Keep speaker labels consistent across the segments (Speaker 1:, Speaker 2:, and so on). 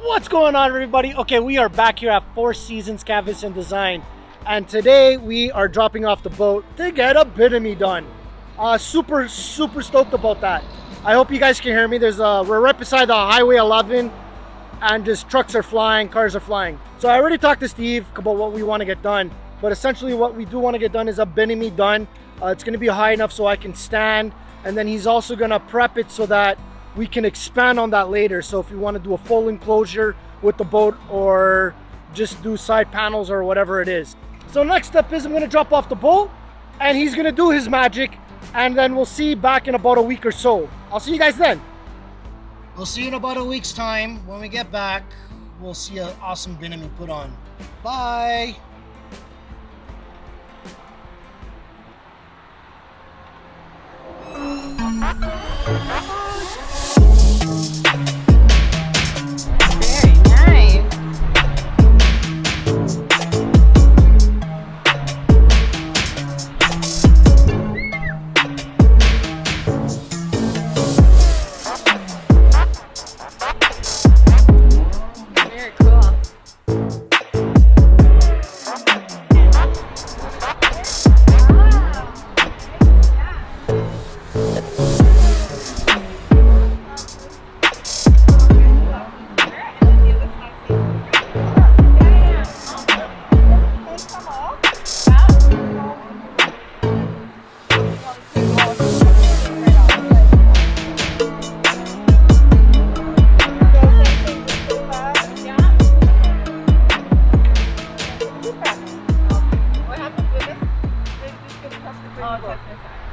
Speaker 1: What's going on, everybody? Okay, we are back here at Four Seasons Canvas and Design, and today we are dropping off the boat to get a Binimi done. Super stoked about that. I hope you guys can hear me. We're right beside the Highway 11, and just trucks are flying, cars are flying. So I already talked to Steve about what we want to get done, but essentially what we do want to get done is a Binimi done. It's going to be high enough so I can stand, and then he's also going to prep it so that we can expand on that later. So if you want to do a full enclosure with the boat or just do side panels or whatever it is. So next step is I'm going to drop off the boat and he's going to do his magic, and then we'll see back in about a week or so. I'll see you guys then. We'll see you in about a week's time. When we get back, we'll see an awesome Binimi put on. Bye.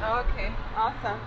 Speaker 2: Okay, awesome.